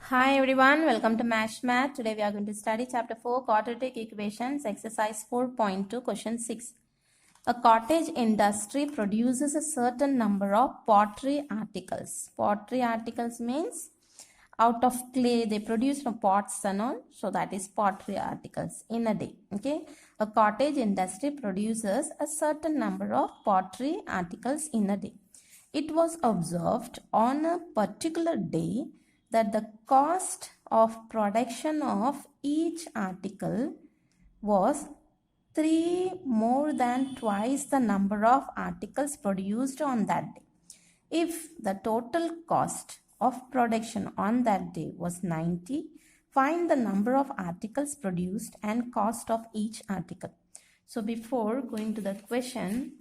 Hi everyone, welcome to Mash Math. Today we are going to study chapter 4 quadratic equations exercise 4.2 question 6. A cottage industry produces a certain number of pottery articles. Pottery articles means out of clay they produce pots and all, so that is pottery articles in a day. Okay, a cottage industry produces a certain number of pottery articles in a day. It was observed on a particular day that the cost of production of each article was 3 more than twice the number of articles produced on that day. If the total cost of production on that day was 90, find the number of articles produced and cost of each article. So before going to the question,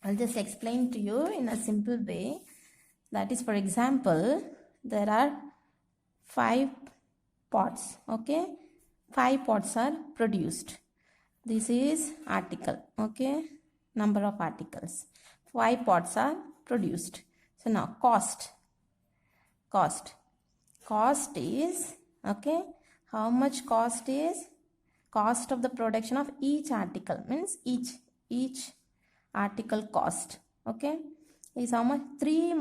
I'll just explain to you in a simple way. That is, for example, there are 5 pots. Okay, 5 pots are produced. This is article. Okay, number of articles. 5 pots are produced. So now cost is, okay, how much cost is? Cost of the production of each article means each article cost, okay, is how much? 3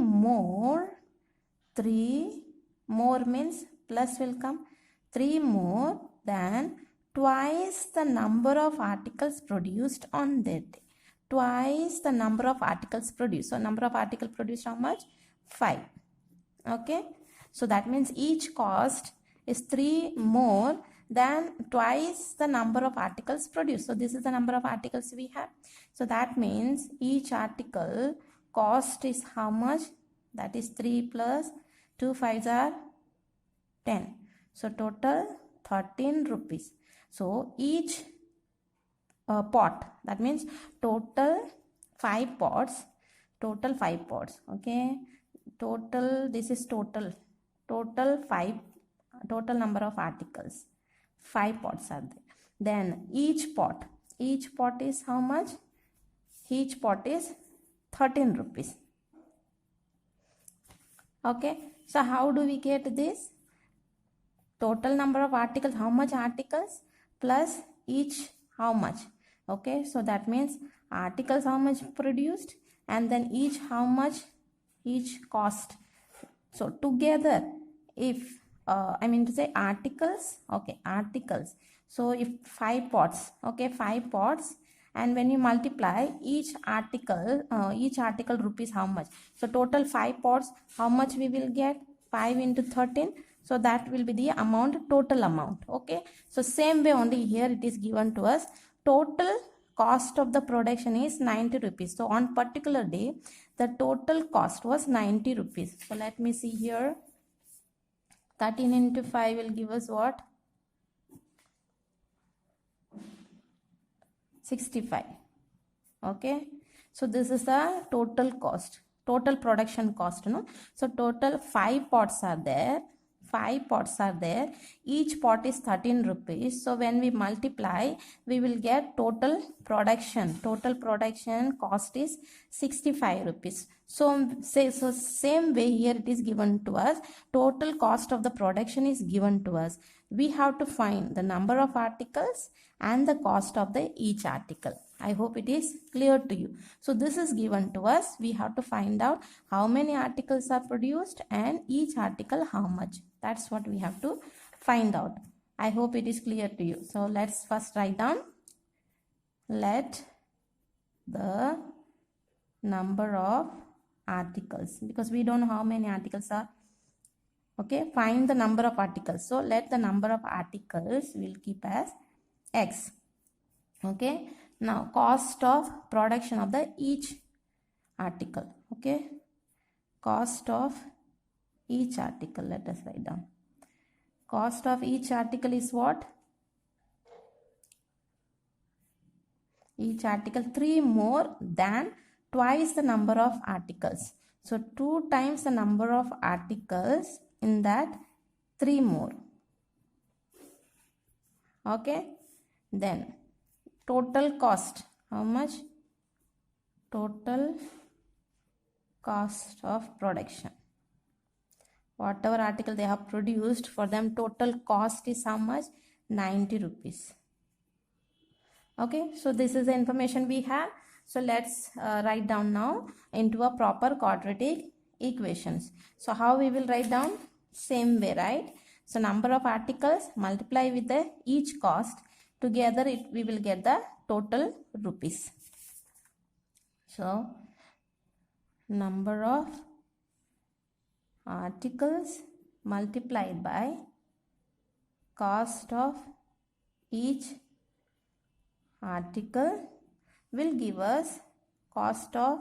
more means plus will come, 3 more than twice the number of articles produced on that day. Twice the number of articles produced. So number of articles produced how much? 5. Okay, so that means each cost is 3 more than twice the number of articles produced. So this is the number of articles we have. So that means each article cost is how much? That is 3 plus 2 5s are 10. So total 13 rupees. So each pot, that means total 5 pots, okay, total, this is total 5, total number of articles, 5 pots are there. Then each pot is how much? Each pot is 13 rupees. Okay, so how do we get this? Total number of articles, how much articles, plus each how much. Okay, so that means articles how much produced, and then each how much, each cost. So together, if I mean to say articles, okay, articles. So if 5 pots, okay, 5 pots, and when you multiply each article rupees how much? So total 5 pots, how much we will get? 5 into 13. So that will be the amount, total amount. Okay, so same way only here it is given to us. Total cost of the production is 90 rupees. So on particular day, the total cost was 90 rupees. So let me see here. 13 into 5 will give us what? 65. Okay, so this is the total cost, total production cost, no? So total 5 pots are there. 5 pots are there. Each pot is 13 rupees. So when we multiply, we will get total production. Total production cost is 65 rupees. So same way here it is given to us. Total cost of the production is given to us. We have to find the number of articles and the cost of the each article. I hope it is clear to you. So this is given to us. We have to find out how many articles are produced and each article how much. That's what we have to find out. I hope it is clear to you. So let's first write down. Let the number of articles, because we don't know how many articles are. Okay, find the number of articles. So let the number of articles we'll keep as X. Okay, now cost of production of the each article. Okay, cost of each article, let us write down. Cost of each article is what? Each article 3 more than twice the number of articles. So 2 times the number of articles, in that 3 more. Okay, then total cost, how much? Total cost of production. whatever article they have produced, for them total cost is how much? 90 rupees. Okay, so this is the information we have. So let's write down now into a proper quadratic equations. So how we will write down? Same way, right? So number of articles multiply with the each cost, together we will get the total rupees. So number of articles multiplied by cost of each article will give us cost of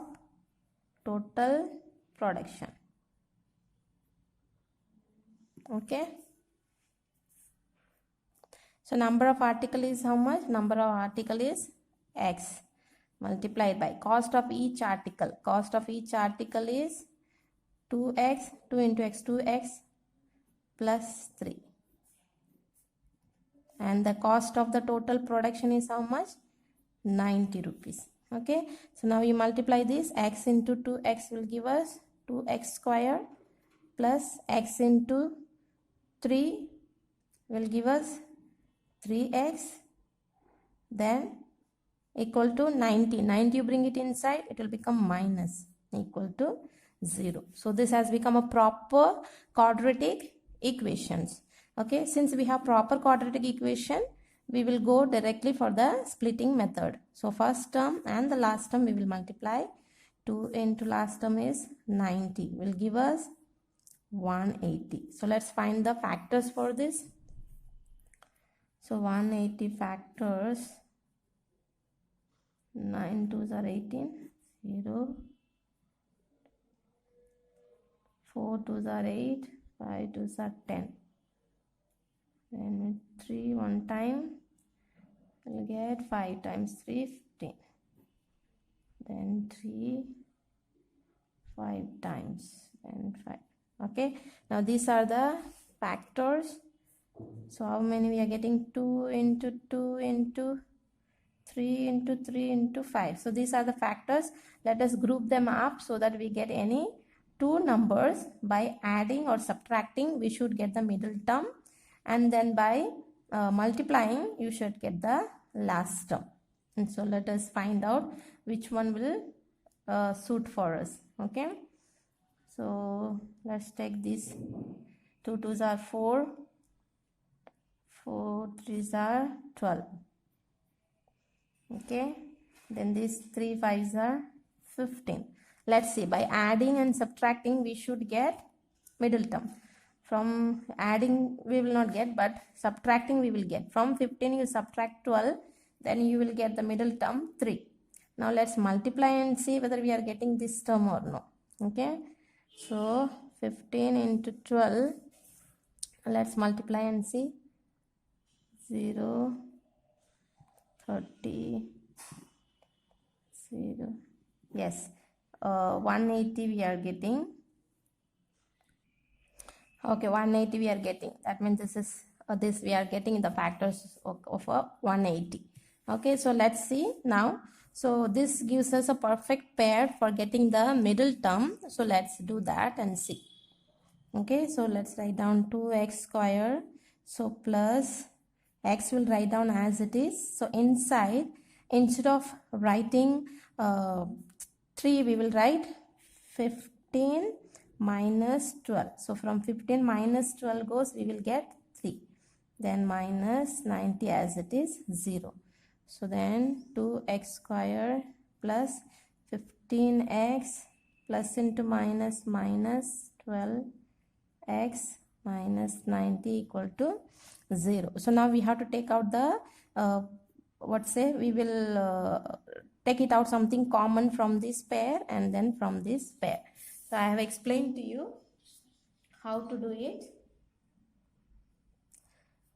total production. Okay, so number of article is how much? Number of article is X multiplied by cost of each article. Cost of each article is 2x, 2 into x, 2x plus 3. And the cost of the total production is how much? 90 rupees. Okay, so now you multiply this. X into 2x will give us 2x square plus x into 3 will give us 3x, then equal to 90. 90 you bring it inside, it will become minus, equal to 0. So this has become a proper quadratic equations. Okay, since we have proper quadratic equation, we will go directly for the splitting method. So first term and the last term we will multiply. 2 into last term is 90 will give us 180. So let's find the factors for this. So 180 factors, 9 2s are 18, 0, 4 2s are 8, 5 2s are 10. Then 3 one time, we'll get 5 times 3, 15. Then 3, 5 times, and 5. Okay, now these are the factors. So how many we are getting? 2 into 2 into 3 into 3 into 5. So these are the factors. Let us group them up so that we get any two numbers. By adding or subtracting, we should get the middle term, and then by multiplying, you should get the last term. And so let us find out which one will suit for us. Okay, so let's take this. 2 2s are 4, 4 3s are 12. Okay, then these 3 5s are 15. Let's see, by adding and subtracting we should get middle term. From adding we will not get, but subtracting we will get. From 15 you subtract 12, then you will get the middle term 3. Now let's multiply and see whether we are getting this term or no. Okay, so 15 into 12, let's multiply and see. 0, 30, 0, yes, 180 we are getting. Okay, 180 we are getting. That means this is this we are getting the factors of 180. Okay, so let's see now. So this gives us a perfect pair for getting the middle term. So let's do that and see. Okay, so let's write down 2x square. So plus x will write down as it is. So inside, instead of writing 3, we will write 15 minus 12. So from 15 minus 12 goes, we will get 3. Then minus 90 as it is, 0. So then 2x square plus 15x plus into minus minus 12x minus 90 equal to 0. So now we have to take out the we will take it out something common from this pair and then from this pair. So I have explained to you how to do it.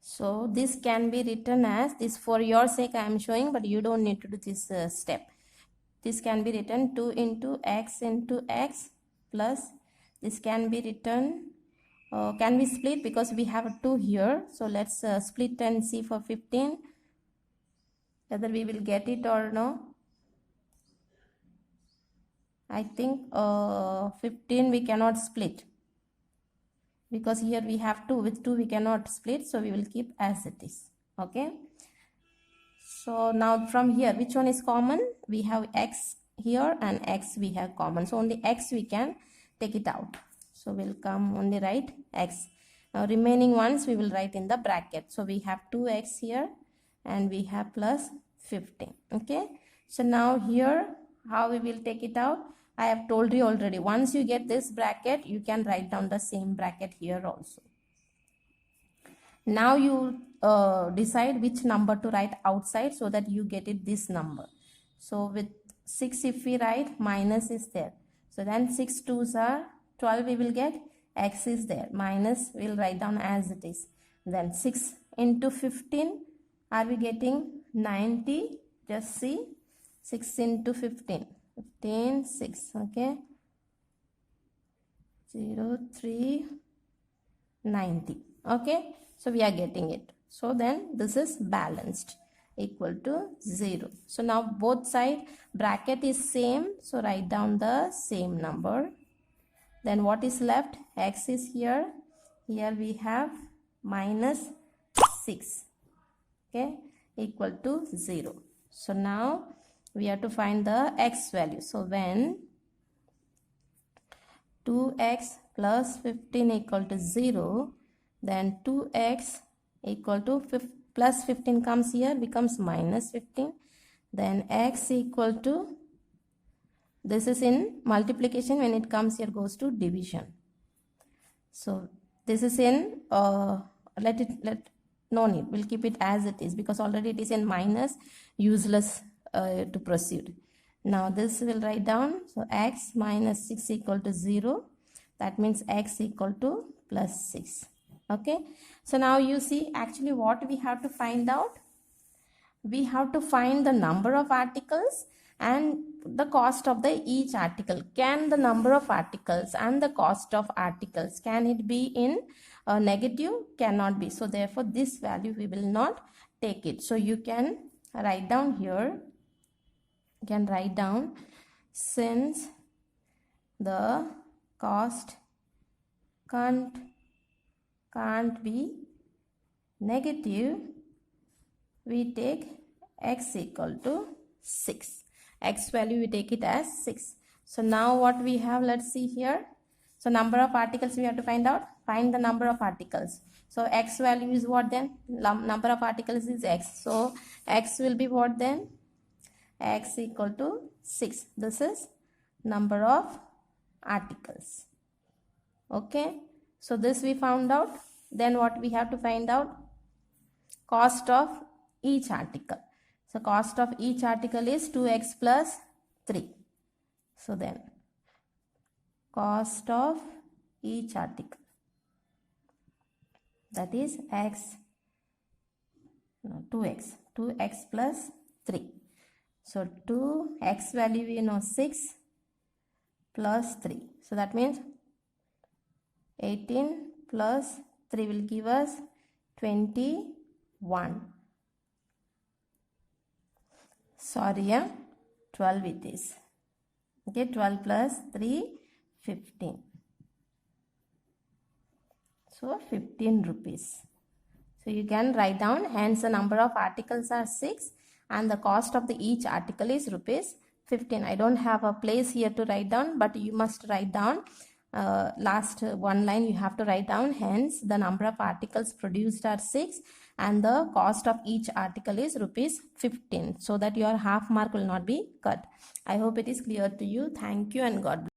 So this can be written as this. For your sake I am showing, but you don't need to do this step. This can be written 2 into x plus this can be written can we split, because we have a 2 here. So let's split and see for 15 whether we will get it or no. I think 15 we cannot split. because here we have 2, with 2 we cannot split, so we will keep as it is. Okay, so now from here, which one is common? We have x here and x we have common, so only x we can take it out, so we'll come only write x. Now remaining ones we will write in the bracket, so we have 2x here and we have plus 15. Okay, so now here how we will take it out? I have told you already, once you get this bracket, you can write down the same bracket here also. Now you decide which number to write outside so that you get it this number. So with 6 if we write, minus is there, so then 6 2s are 12, we will get x is there, minus we will write down as it is. Then 6 into 15, are we getting 90? Just see, 6 into 15, 15 6. Okay, 0 3 90. Okay, so we are getting it. So then this is balanced, equal to 0. So now both side bracket is same, so write down the same number. Then what is left? X is here, here we have minus 6. Okay, equal to 0. So now we have to find the x value. So when 2x plus 15 equal to 0, then 2x equal to plus 15 comes here, becomes minus 15. Then x equal to, this is in multiplication, when it comes here goes to division. So this is in no need, we'll keep it as it is because already it is in minus, useless to proceed. Now this will write down, so x minus 6 equal to 0, that means x equal to plus 6. Okay, so now you see actually what we have to find out. We have to find the number of articles and the cost of the each article. Can the number of articles and the cost of articles, can it be in negative? Cannot be. So therefore this value we will not take it. So you can write down here, you can write down, since the cost can't be negative, we take x equal to 6. X value we take it as 6. So now what we have, let's see here. So number of articles we have to find out. Find the number of articles. So x value is what then? Number of articles is x. So x will be what then? X equal to 6. This is number of articles. Okay. So this we found out. Then what we have to find out? Cost of each article. So cost of each article is 2x plus 3. So then cost of each article, that is 2x plus 3. So 2x value we know 6 plus 3. So that means 18 plus 3 will give us 21. Sorry, 12 it is. Okay, 12 plus 3, 15. So 15 rupees. So you can write down, hence the number of articles are 6 and the cost of each article is rupees 15. I don't have a place here to write down, but you must write down last one line you have to write down, hence the number of articles produced are 6 and the cost of each article is rupees 15, so that your half mark will not be cut. I hope it is clear to you. Thank you and God bless.